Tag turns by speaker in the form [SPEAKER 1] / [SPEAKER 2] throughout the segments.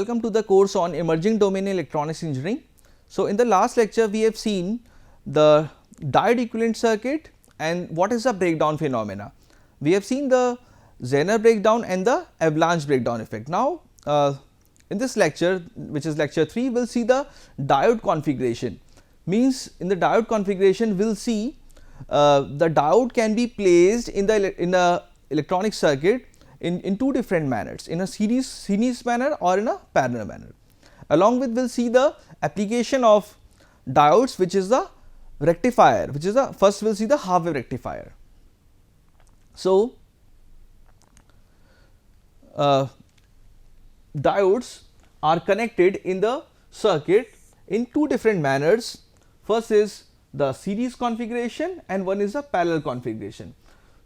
[SPEAKER 1] welcome to the course on emerging domain in electronics engineering. So, in the last lecture we have seen the diode equivalent circuit and what is the breakdown phenomena. We have seen the Zener breakdown and the avalanche breakdown effect. Now, in this lecture, which is lecture 3, we will see the diode configuration. Means in the diode configuration we will see the diode can be placed in the electronic circuit in two different manners, in a series manner or in a parallel manner. Along with we will see the application of diodes, which is the rectifier, which is the first we will see the half wave rectifier. So, diodes are connected in the circuit in two different manners. First is the series configuration and one is the parallel configuration.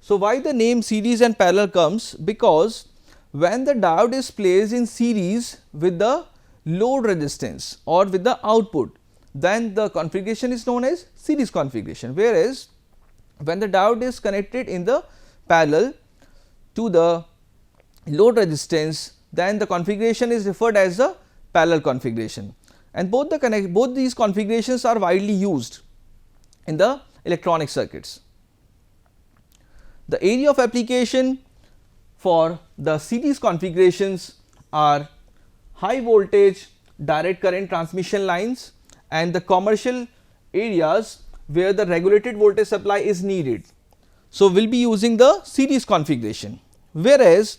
[SPEAKER 1] So, why the name series and parallel comes? Because when the diode is placed in series with the load resistance or with the output, then the configuration is known as series configuration, whereas when the diode is connected in the parallel to the load resistance, then the configuration is referred as the parallel configuration, and both these configurations are widely used in the electronic circuits. The area of application for the series configurations are high voltage direct current transmission lines and the commercial areas where the regulated voltage supply is needed. So, we will be using the series configuration, whereas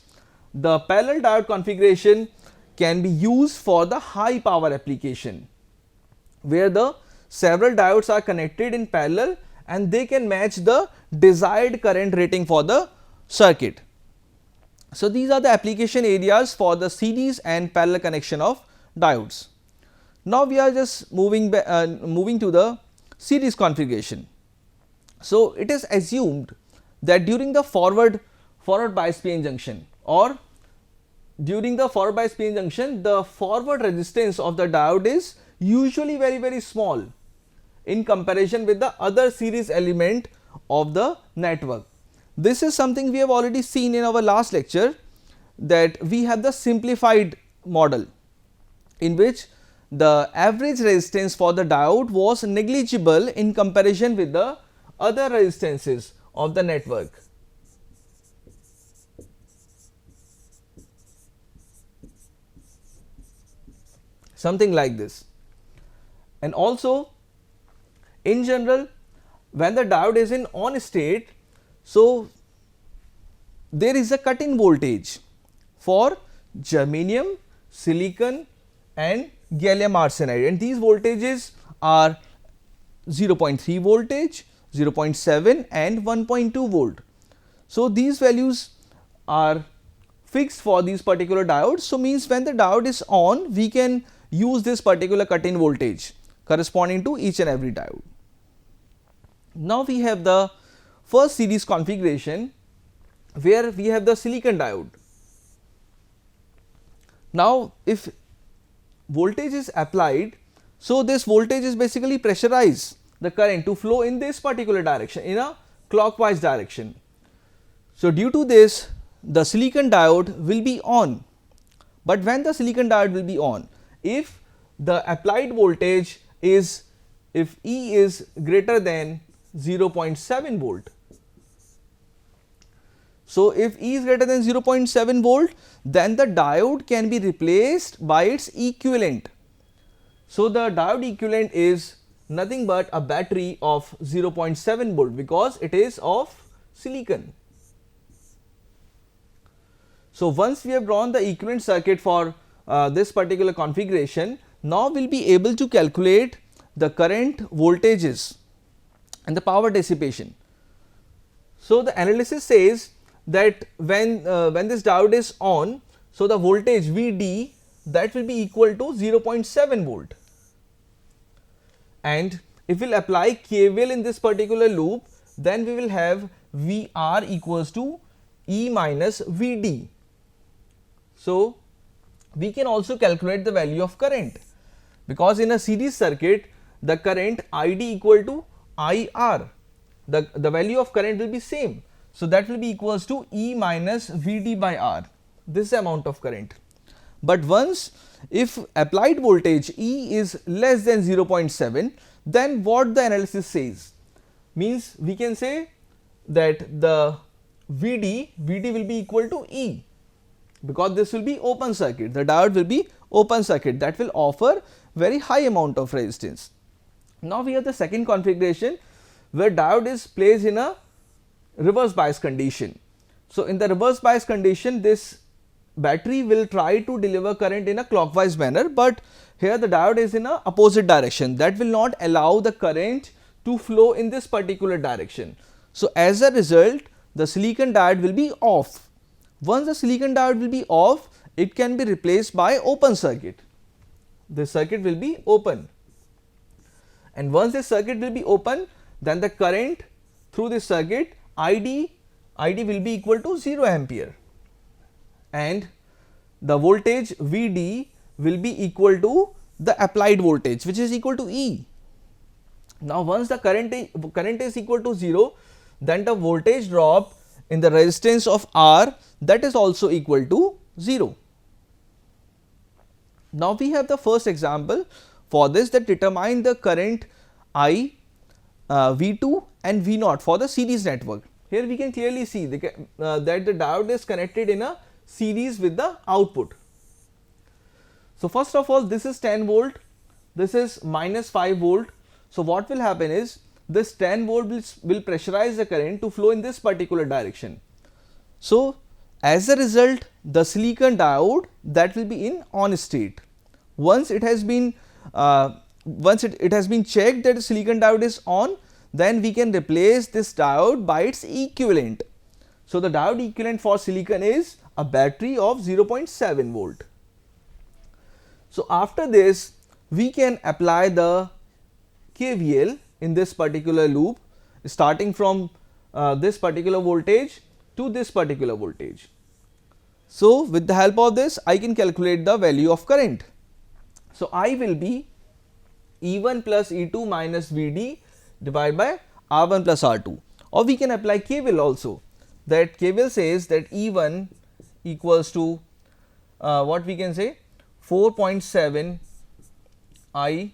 [SPEAKER 1] the parallel diode configuration can be used for the high power application, where the several diodes are connected in parallel and they can match the desired current rating for the circuit. So, these are the application areas for the series and parallel connection of diodes. Now, we are just moving to the series configuration. So, it is assumed that during the forward bias PN junction or during the forward bias PN junction, the forward resistance of the diode is usually very small in comparison with the other series element of the network. This is something we have already seen in our last lecture, that we have the simplified model in which the average resistance for the diode was negligible in comparison with the other resistances of the network. Something like this. And also, in general, when the diode is in on state, so there is a cut-in voltage for germanium, silicon and gallium arsenide, and these voltages are 0.3 voltage, 0.7 and 1.2 volt. So, these values are fixed for these particular diodes. So, means when the diode is on, we can use this particular cut-in voltage corresponding to each and every diode. Now, we have the first series configuration where we have the silicon diode. Now, if voltage is applied, so this voltage is basically pressurize the current to flow in this particular direction, in a clockwise direction. So, due to this, the silicon diode will be on. But when the silicon diode will be on, if the applied voltage is, if E is greater than 0.7 volt. So, if E is greater than 0.7 volt, then the diode can be replaced by its equivalent. So, the diode equivalent is nothing but a battery of 0.7 volt because it is of silicon. So, once we have drawn the equivalent circuit for this particular configuration, now we will be able to calculate the current voltages and the power dissipation. So, the analysis says that when this diode is on, so the voltage Vd, that will be equal to 0.7 volt, and if we will apply KVL in this particular loop, then we will have Vr equals to E minus Vd. So, we can also calculate the value of current, because in a series circuit the current Id equal to IR, the value of current will be same. So, that will be equals to E minus Vd by R, this amount of current. But once if applied voltage E is less than 0.7, then what the analysis says means we can say that the VD will be equal to E, because this will be open circuit, the diode will be open circuit, that will offer very high amount of resistance. Now we have the second configuration where diode is placed in a reverse bias condition. So in the reverse bias condition, this battery will try to deliver current in a clockwise manner, but here the diode is in a opposite direction, that will not allow the current to flow in this particular direction. So as a result, the silicon diode will be off. Once the silicon diode will be off, it can be replaced by open circuit. The circuit will be open, and once this circuit will be open, then the current through this circuit ID will be equal to 0 ampere, and the voltage VD will be equal to the applied voltage, which is equal to E. Now once the current is equal to 0, then the voltage drop in the resistance of R, that is also equal to 0. Now we have the first example for this, that determine the current I, V2 and V0 for the series network. Here we can clearly see that the diode is connected in a series with the output. So first of all, this is 10 volt, this is minus 5 volt. So what will happen is, this 10 volt will pressurize the current to flow in this particular direction. So as a result, the silicon diode that will be in on state. Once it has been checked that the silicon diode is on, then we can replace this diode by its equivalent. So the diode equivalent for silicon is a battery of 0.7 volt. So after this, we can apply the KVL in this particular loop, starting from this particular voltage to this particular voltage. So with the help of this, I can calculate the value of current. So I will be E1 plus E2 minus VD divided by R1 plus R2, or we can apply KVL also. That KVL says that E1 equals to what we can say, 4.7 I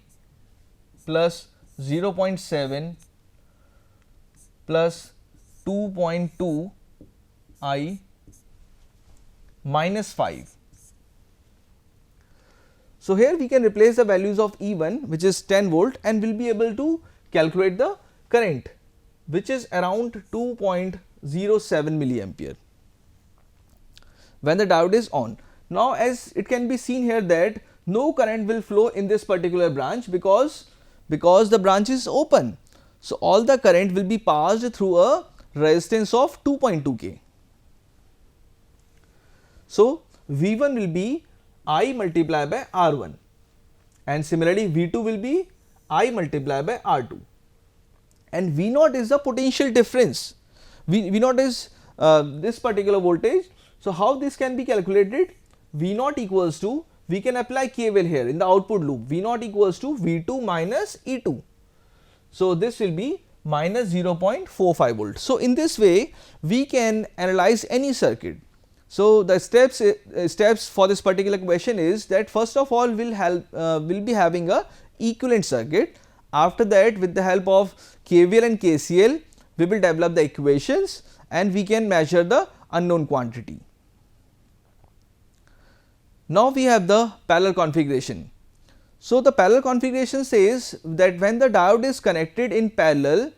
[SPEAKER 1] plus 0.7 plus 2.2 I minus 5. So here we can replace the values of E1, which is 10 volt, and we will be able to calculate the current, which is around 2.07 milliampere when the diode is on. Now as it can be seen here that no current will flow in this particular branch because the branch is open. So all the current will be passed through a resistance of 2.2 K. So V1 will be I multiplied by R1, and similarly V2 will be I multiplied by R2, and V0 is the potential difference. V0 is this particular voltage. So how this can be calculated? V0 equals to, we can apply KVL here in the output loop, V0 equals to V2 minus E2. So this will be minus 0.45 volt. So in this way we can analyze any circuit. So the steps for this particular question is that first of all we'll be having a equivalent circuit. After that, with the help of KVL and KCL, we will develop the equations and we can measure the unknown quantity. Now we have the parallel configuration. So the parallel configuration says that when the diode is connected in parallel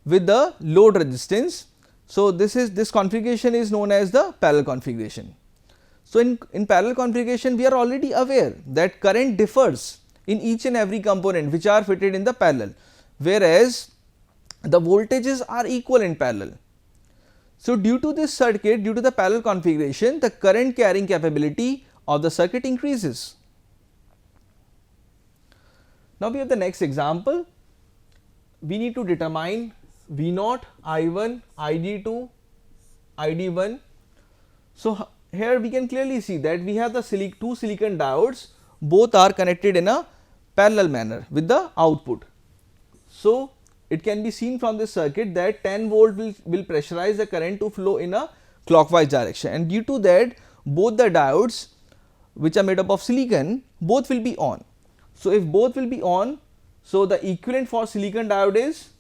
[SPEAKER 1] with the load resistance, so this configuration is known as the parallel configuration. So in parallel configuration, we are already aware that current differs in each and every component which are fitted in the parallel, whereas the voltages are equal in parallel. So due to this circuit, due to the parallel configuration, the current carrying capability of the circuit increases. Now we have the next example. We need to determine V0, I1, ID2, ID1. So here we can clearly see that we have the two silicon diodes, both are connected in a parallel manner with the output. So it can be seen from this circuit that 10 volt will pressurize the current to flow in a clockwise direction, and due to that both the diodes which are made up of silicon, both will be on. So if both will be on, so the equivalent for silicon diode is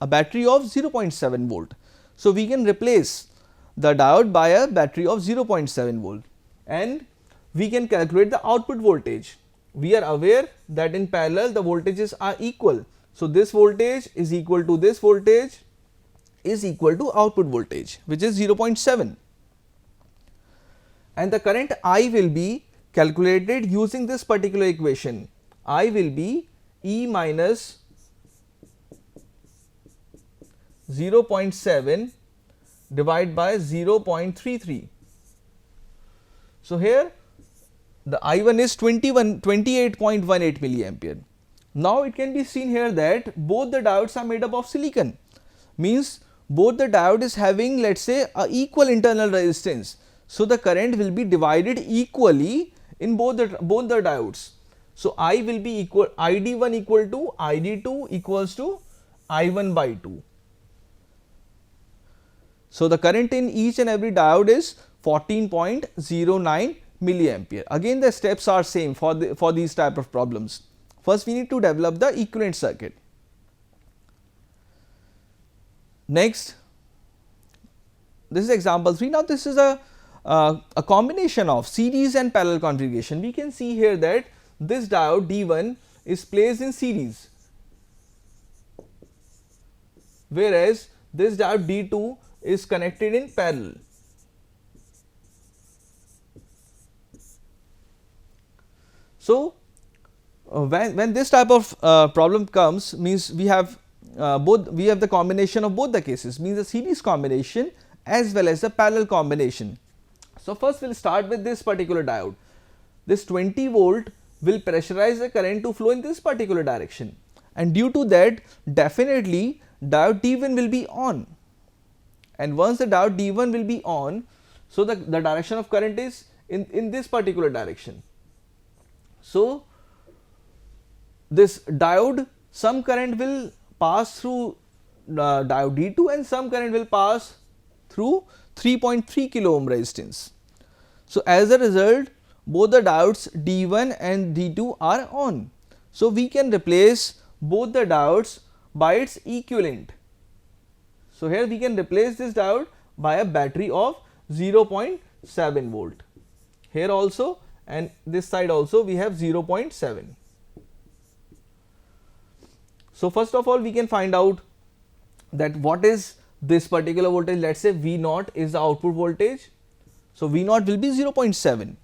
[SPEAKER 1] a battery of 0.7 volt. So we can replace the diode by a battery of 0.7 volt, and we can calculate the output voltage. We are aware that in parallel the voltages are equal. So this voltage is equal to this voltage is equal to output voltage, which is 0.7, and the current I will be calculated using this particular equation. I will be E minus 0.7 divided by 0.33. So here the I1 is 28.18 milliampere. Now it can be seen here that both the diodes are made up of silicon, means both the diode is having, let's say, a equal internal resistance. So the current will be divided equally in both the diodes. So I will be equal, ID1 equal to ID2 equals to I1 by 2. So the current in each and every diode is 14.09 milliampere. Again the steps are same for these type of problems. First we need to develop the equivalent circuit. Next, this is example 3. Now this is a combination of series and parallel configuration. We can see here that this diode D1 is placed in series, whereas this diode D2 is connected in parallel. So when this type of problem comes, means we have the combination of both the cases, means the series combination as well as the parallel combination. So first we will start with this particular diode. This 20 volt will pressurize the current to flow in this particular direction, and due to that definitely diode D1 will be on, and once the diode D1 will be on, so the direction of current is in this particular direction. So this diode, some current will pass through diode D2 and some current will pass through 3.3 kilo ohm resistance. So as a result both the diodes D1 and D2 are on. So we can replace both the diodes by its equivalent. So here we can replace this diode by a battery of 0.7 volt. Here also and this side also we have 0.7. So first of all we can find out that what is this particular voltage. Let's say V0 is the output voltage. So V0 will be 0.7,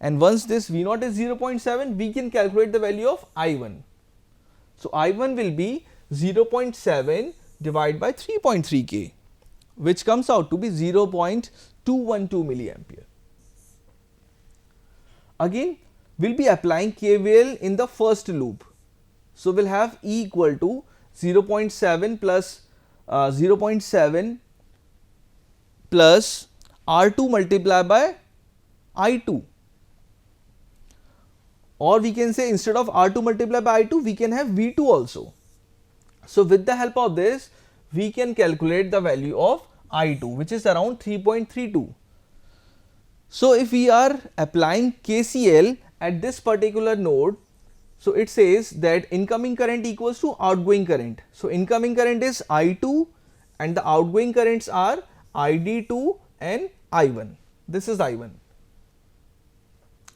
[SPEAKER 1] and once this V0 is 0.7 we can calculate the value of I1. So I1 will be 0.7 divided by 3.3 K, which comes out to be 0.212 milliampere. Again we will be applying KVL in the first loop. So we will have E equal to 0.7 plus 0.7 plus R2 multiplied by I2, or we can say instead of R2 multiplied by I2 we can have V2 also. So with the help of this we can calculate the value of I2, which is around 3.32. So if we are applying KCL at this particular node, so it says that incoming current equals to outgoing current. So incoming current is I2 and the outgoing currents are ID2 and I1. This is I1.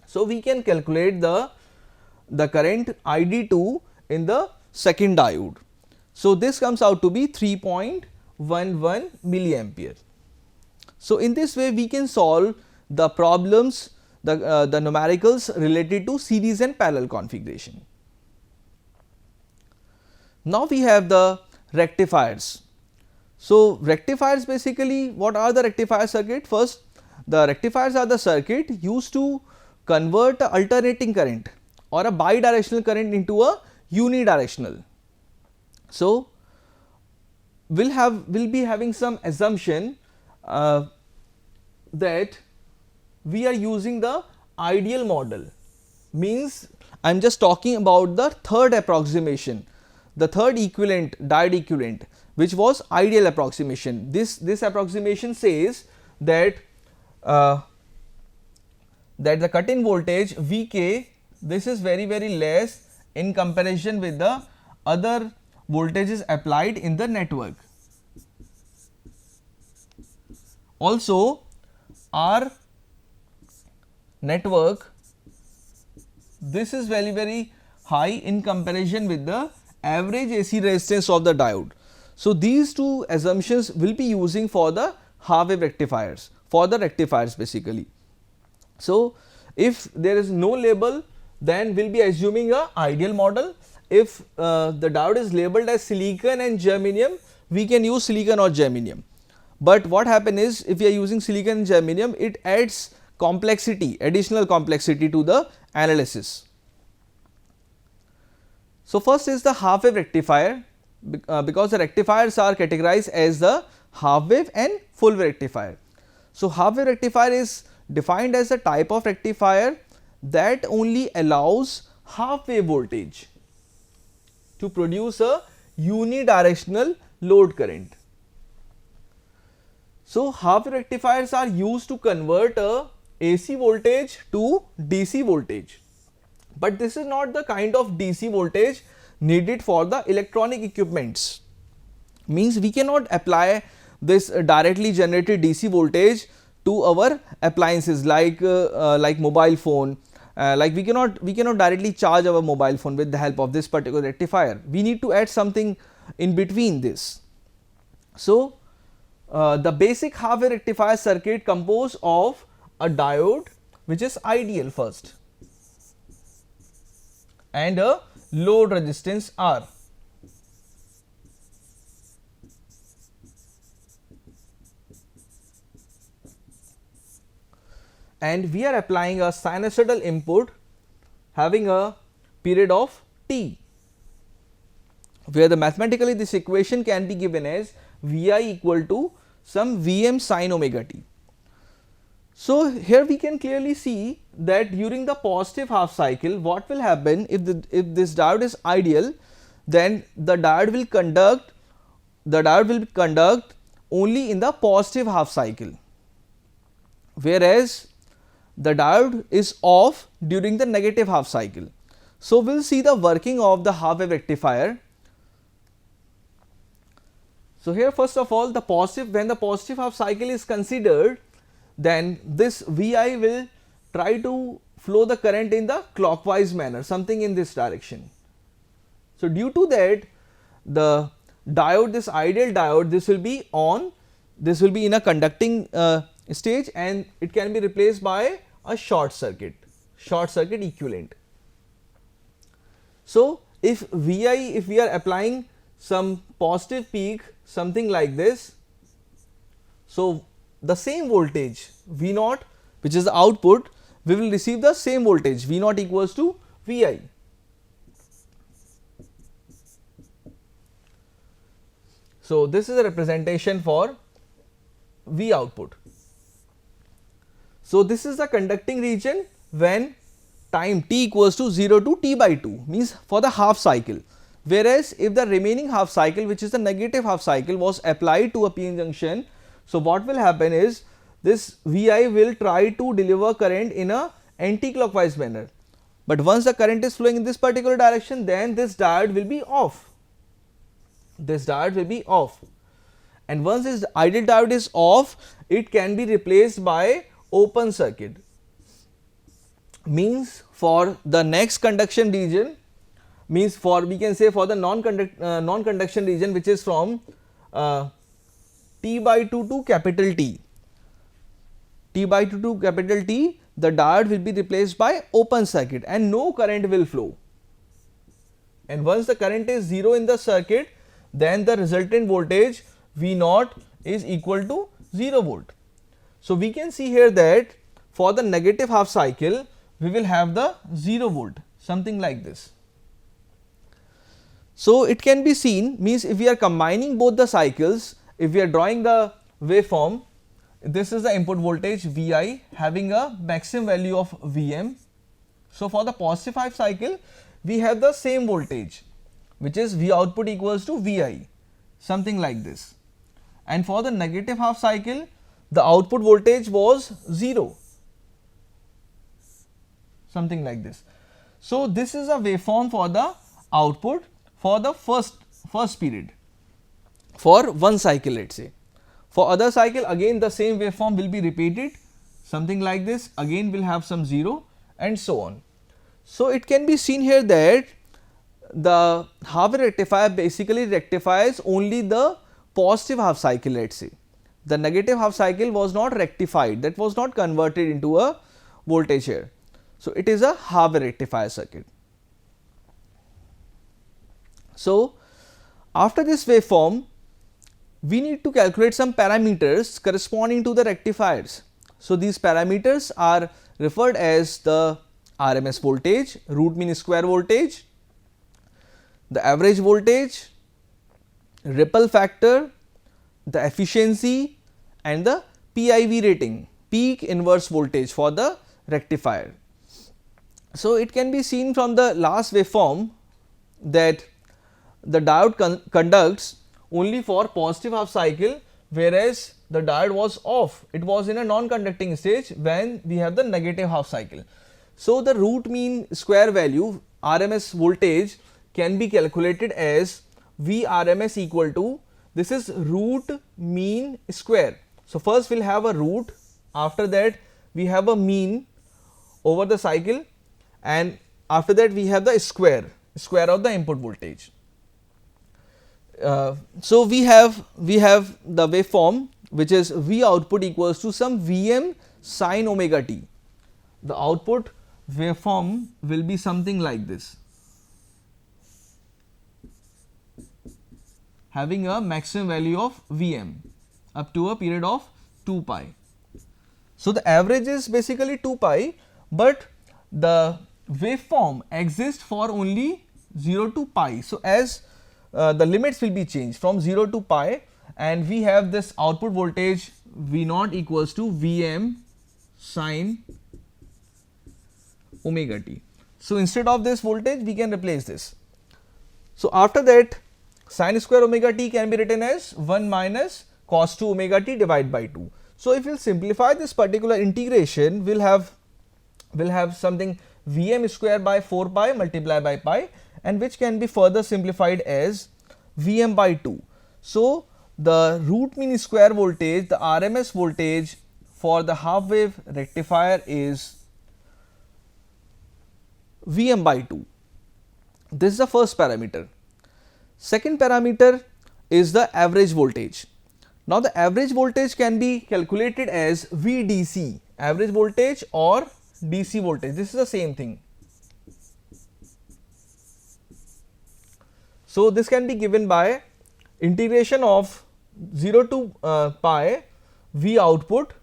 [SPEAKER 1] So we can calculate the current ID2 in the second diode. So this comes out to be 3.11 milliampere. So in this way we can solve the problems, the numericals related to series and parallel configuration. Now we have the rectifiers. So rectifiers, basically what are the rectifier circuit? First, the rectifiers are the circuit used to convert a alternating current or a bidirectional current into a unidirectional. So we'll be having some assumption that we are using the ideal model, means I am just talking about the third approximation, the third equivalent, diode equivalent, which was ideal approximation. This approximation says that that the cut in voltage Vk, this is very less in comparison with the other voltages applied in the network. Also, our network, this is very high in comparison with the average AC resistance of the diode. So, these two assumptions will be using for the half wave rectifiers, for the rectifiers basically. So, if there is no label, then we will be assuming a ideal model. If the diode is labeled as silicon and germanium, we can use silicon or germanium. But what happens is, if we are using silicon and germanium, it adds complexity, additional complexity to the analysis. So, first is the half wave rectifier, because the rectifiers are categorized as the half wave and full wave rectifier. So, half wave rectifier is defined as a type of rectifier that only allows half wave voltage to produce a unidirectional load current. So, half wave rectifiers are used to convert a AC voltage to DC voltage, but this is not the kind of DC voltage needed for the electronic equipments. Means we cannot apply this directly generated DC voltage to our appliances like mobile phone. Like we cannot directly charge our mobile phone with the help of this particular rectifier. We need to add something in between this. So, the basic half wave rectifier circuit composed of a diode, which is ideal first, and a load resistance R. And we are applying a sinusoidal input having a period of t, where the mathematically this equation can be given as Vi equal to some Vm sin omega t. So, here we can clearly see that during the positive half cycle, what will happen if this diode is ideal, then the diode will conduct only in the positive half cycle, whereas the diode is off during the negative half cycle. So, we will see the working of the half wave rectifier. So, here first of all, the positive, when the positive half cycle is considered, then this Vi will try to flow the current in the clockwise manner, something in this direction. So, due to that, the diode, this ideal diode, this will be on, this will be in a conducting stage, and it can be replaced by a short circuit equivalent. So, if we are applying some positive peak, something like this, so the same voltage V naught, which is the output, we will receive the same voltage V naught equals to Vi. So, this is a representation for V output. So, this is the conducting region when time t equals to 0 to t by 2, means for the half cycle, whereas if the remaining half cycle, which is the negative half cycle, was applied to a PN junction. So, what will happen is this Vi will try to deliver current in a anti-clockwise manner, but once the current is flowing in this particular direction, then this diode will be off. And once this ideal diode is off, it can be replaced by open circuit. Means for the next conduction region, means for, we can say, for the non-conduction region, which is from t by 2 to capital T, the diode will be replaced by open circuit and no current will flow. And once the current is 0 in the circuit, then the resultant voltage V naught is equal to 0 volt. So, we can see here that for the negative half cycle, we will have the 0 volt, something like this. So, it can be seen, means if we are combining both the cycles, if we are drawing the waveform, this is the input voltage Vi having a maximum value of Vm. So, for the positive half cycle, we have the same voltage, which is V output equals to Vi, something like this. And for the negative half cycle, the output voltage was 0. something like this. So this is a waveform for the output for the first period for one cycle, let's say. For other cycle again the same waveform will be repeated, something like this, again will have some 0 and so on. So it can be seen here that the half wave rectifier basically rectifies only the positive half cycle, let's say. The negative half cycle was not rectified, that was not converted into a voltage here. So it is a half wave rectifier circuit. So after this waveform, we need to calculate some parameters corresponding to the rectifiers. So these parameters are referred as the RMS voltage, root mean square voltage, the average voltage, ripple factor, the efficiency and the PIV rating, peak inverse voltage for the rectifier. So it can be seen from the last waveform that the diode conducts only for positive half cycle, whereas the diode was off, it was in a non-conducting stage when we have the negative half cycle. So the root mean square value RMS voltage can be calculated as Vrms equal to, this is root mean square. So first we will have a root, after that we have a mean over the cycle, and after that we have the square of the input voltage. So we have the waveform which is V output equals to some Vm sin omega t. The output waveform will be something like this, having a maximum value of Vm up to a period of 2 pi. So the average is basically 2 pi, but the waveform exists for only 0 to pi. So as the limits will be changed from 0 to pi, and we have this output voltage V naught equals to Vm sin omega t. So instead of this voltage we can replace this. So after that sin square omega t can be written as 1 minus cos 2 omega t divided by 2. So if we will simplify this particular integration, we'll have something Vm square by 4 pi multiplied by pi, and which can be further simplified as Vm by 2. So the root mean square voltage, the RMS voltage for the half wave rectifier is Vm by 2. This is the first parameter. Second parameter is the average voltage. Now the average voltage can be calculated as VDC, average voltage or DC voltage. This is the same thing. So this can be given by integration of 0 to pi V output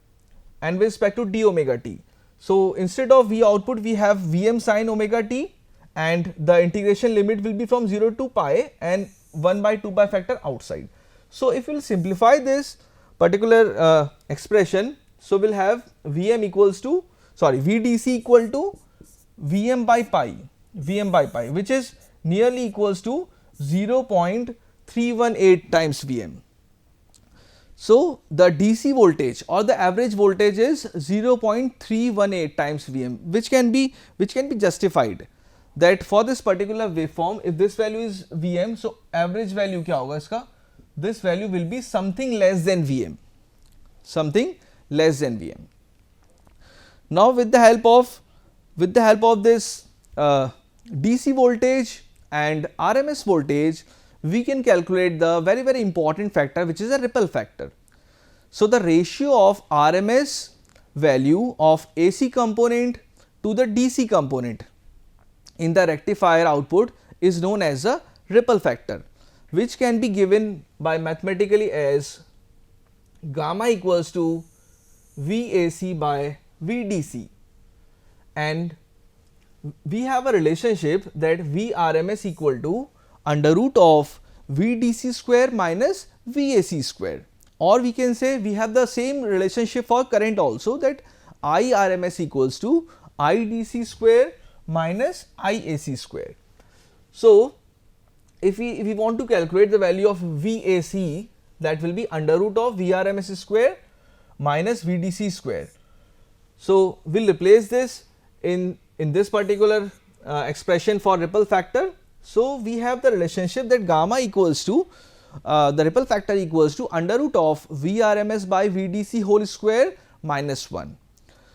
[SPEAKER 1] and with respect to d omega t. So instead of V output we have Vm sin omega t, and the integration limit will be from 0 to pi and 1 by 2 pi factor outside. So if we will simplify this particular expression, so we will have Vm equals to, sorry, VDC equal to Vm by pi, which is nearly equals to 0.318 times Vm. So the DC voltage or the average voltage is 0.318 times Vm, which can be justified that for this particular waveform, if this value is Vm, so average value क्या होगा इसका? This value will be something less than Vm, Now with the help of this DC voltage and RMS voltage, we can calculate the very important factor, which is a ripple factor. So the ratio of RMS value of AC component to the DC component in the rectifier output is known as a ripple factor, which can be given by mathematically as gamma equals to VAC by VDC, and we have a relationship that Vrms equal to under root of VDC square minus VAC square, or we can say we have the same relationship for current also, that IRMS equals to IDC square minus IAC square. So if we want to calculate the value of VAC, that will be under root of Vrms square minus VDC square. So we'll replace this in in this particular expression for ripple factor, so we have the relationship that gamma equals to the ripple factor equals to under root of Vrms by Vdc whole square minus 1.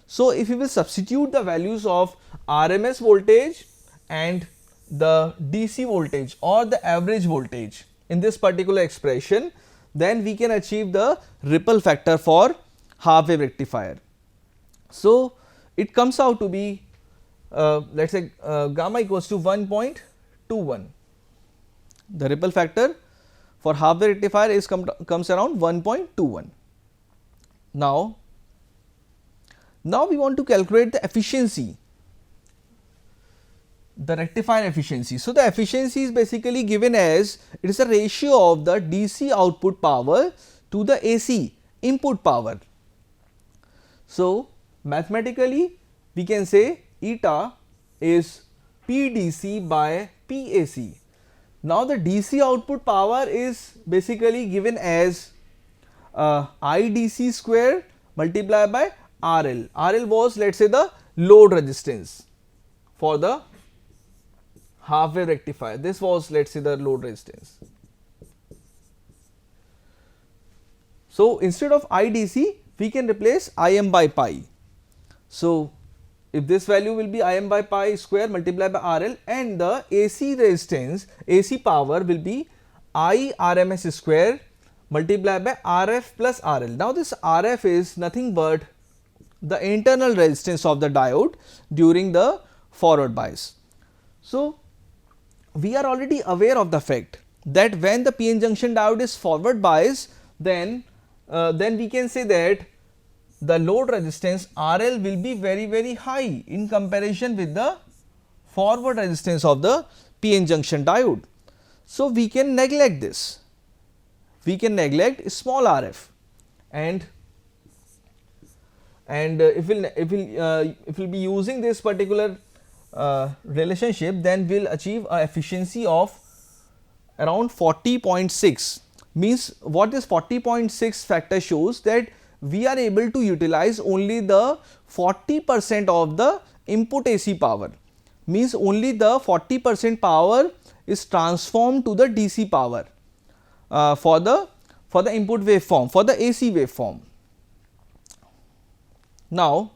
[SPEAKER 1] So, if we will substitute the values of RMS voltage and the DC voltage or the average voltage in this particular expression, then we can achieve the ripple factor for half wave rectifier. So, it comes out to be let us say gamma equals to 1.21. The ripple factor for half wave rectifier is comes around 1.21. Now we want to calculate the efficiency, the rectifier efficiency. So, the efficiency is basically given as it is a ratio of the DC output power to the AC input power. So, mathematically we can say eta is PDC by PAC. Now, the DC output power is basically given as IDC square multiplied by RL. RL was, let us say, the load resistance for the half wave rectifier. This was, let us say, the load resistance. So, instead of IDC we can replace Im by pi. So, if this value will be Im by pi square multiplied by RL, and the AC resistance, AC power will be I RMS square multiplied by RF plus RL. Now, this RF is nothing but the internal resistance of the diode during the forward bias. So, we are already aware of the fact that when the PN junction diode is forward bias, then we can say that the load resistance RL will be very high in comparison with the forward resistance of the PN junction diode. So, we can neglect this, we can neglect small RF, and if we'll be using this particular relationship, then we'll achieve a efficiency of around 40.6. Means what this 40.6 factor shows, that we are able to utilize only the 40% of the input AC power. Means only the 40% power is transformed to the DC power for the input waveform, for the AC waveform. Now,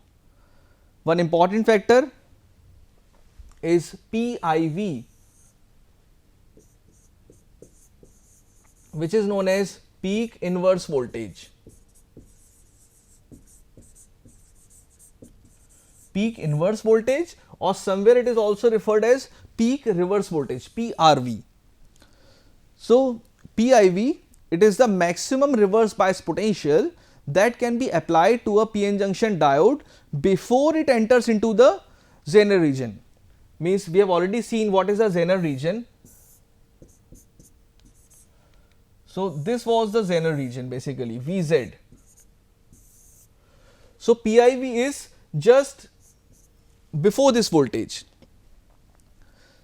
[SPEAKER 1] one important factor is PIV, which is known as peak inverse voltage. Peak inverse voltage, or somewhere it is also referred as peak reverse voltage, PRV. So, PIV, it is the maximum reverse bias potential that can be applied to a PN junction diode before it enters into the Zener region. Means we have already seen what is the Zener region. So, this was the Zener region basically, VZ. So, PIV is just before this voltage.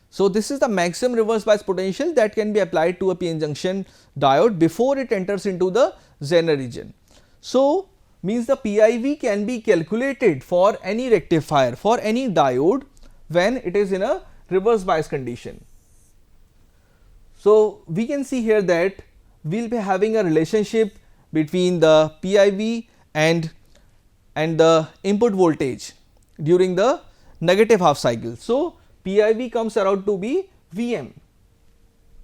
[SPEAKER 1] So, this is the maximum reverse bias potential that can be applied to a PN junction diode before it enters into the Zener region. So, means the PIV can be calculated for any rectifier, for any diode, when it is in a reverse bias condition. So, we can see here that we will be having a relationship between the PIV and the input voltage during the negative half cycle. So, PIV comes around to be Vm,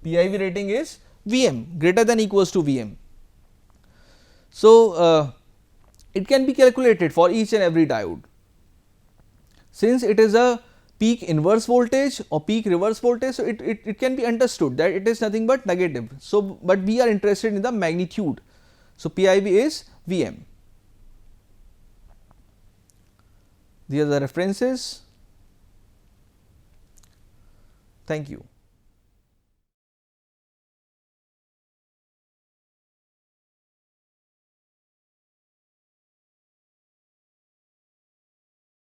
[SPEAKER 1] PIV rating is Vm, greater than equals to Vm. So, it can be calculated for each and every diode. Since it is a peak inverse voltage or peak reverse voltage, so it can be understood that it is nothing but negative. So, but we are interested in the magnitude. So, PIV is Vm. These are the references. Thank you.